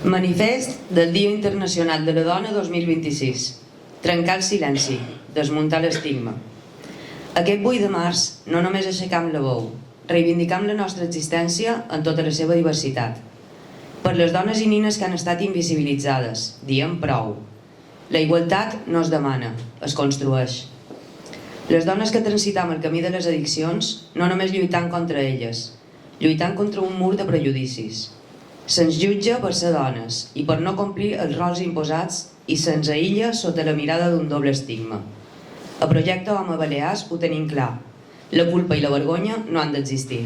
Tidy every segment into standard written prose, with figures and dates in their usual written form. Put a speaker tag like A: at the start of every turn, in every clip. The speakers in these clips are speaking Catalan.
A: Manifest del Dia Internacional de la Dona 2026. Trencar el silenci, desmuntar l'estigma. Aquest 8 de març no només aixecam la veu, reivindicam la nostra existència en tota la seva diversitat. Per les dones i nines que han estat invisibilitzades, diem prou. La igualtat no es demana, es construeix. Les dones que transitam el camí de les addiccions no només lluitant contra elles, lluitant contra un mur de prejudicis. Se'ns jutja per ser dones i per no complir els rols imposats i se'ns aïlla sota la mirada d'un doble estigma. A Projecte Home Balears ho tenim clar. La culpa i la vergonya no han d'existir.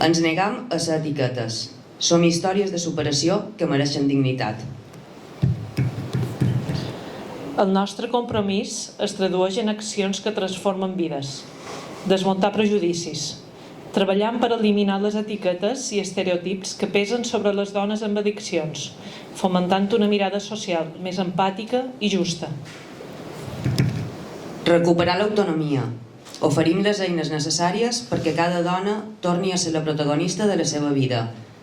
A: Ens negam a ser etiquetes. Som històries de superació que mereixen dignitat.
B: El nostre compromís es tradueix en accions que transformen vides. Desmuntar prejudicis. Treballant per eliminar les etiquetes i estereotips que pesen sobre les dones amb addiccions, fomentant una mirada social més empàtica i justa.
A: Recuperar l'autonomia. Oferim les eines necessàries perquè cada dona torni a ser la protagonista de la seva vida,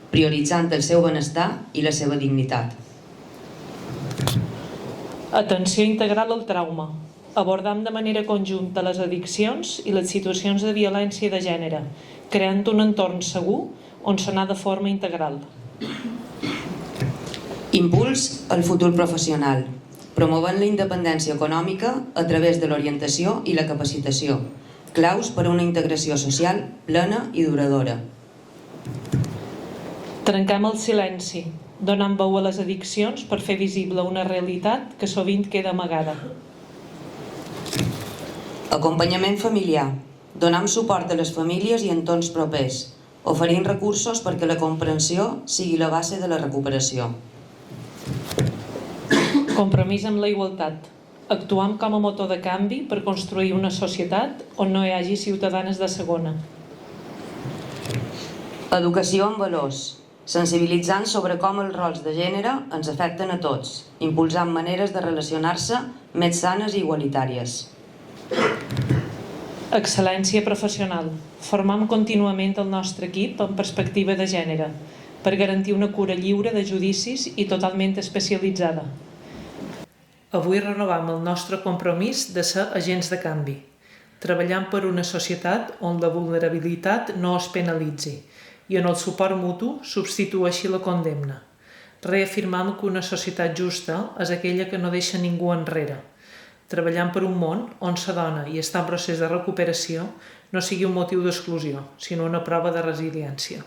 A: prioritzant el seu benestar i la seva dignitat.
B: Atenció integral al trauma. Abordam de manera conjunta les addiccions i les situacions de violència de gènere, creant un entorn segur on s'anar de forma integral.
A: Impuls al futur professional, promovent la independència econòmica a través de l'orientació i la capacitació, claus per a una integració social plena i duradora.
B: Trenquem el silenci, donant veu a les addiccions per fer visible una realitat que sovint queda amagada.
A: Acompanyament familiar. Donam suport a les famílies i entorns propers, oferint recursos perquè la comprensió sigui la base de la recuperació.
B: Compromís amb la igualtat. Actuam com a motor de canvi per construir una societat on no hi hagi ciutadanes de segona.
A: Educació en valors, sensibilitzant sobre com els rols de gènere ens afecten a tots, impulsant maneres de relacionar-se més sanes i igualitàries.
B: Excel·lència professional. Formam contínuament el nostre equip en perspectiva de gènere per garantir una cura lliure de judicis i totalment especialitzada. Avui renovam el nostre compromís de ser agents de canvi, treballant per una societat on la vulnerabilitat no es penalitzi i on el suport mutu substitueixi la condemna. Reafirmam que una societat justa és aquella que no deixa ningú enrere, treballant per un món on ser dona i estar en procés de recuperació no sigui un motiu d'exclusió, sinó una prova de resiliència.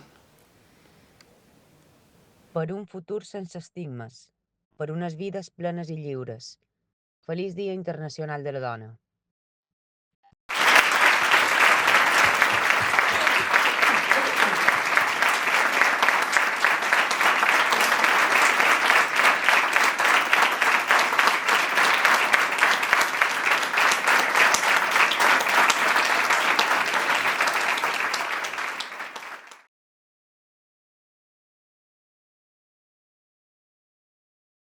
A: Per un futur sense estigmes, per unes vides plenes i lliures. Feliç Dia Internacional de la Dona.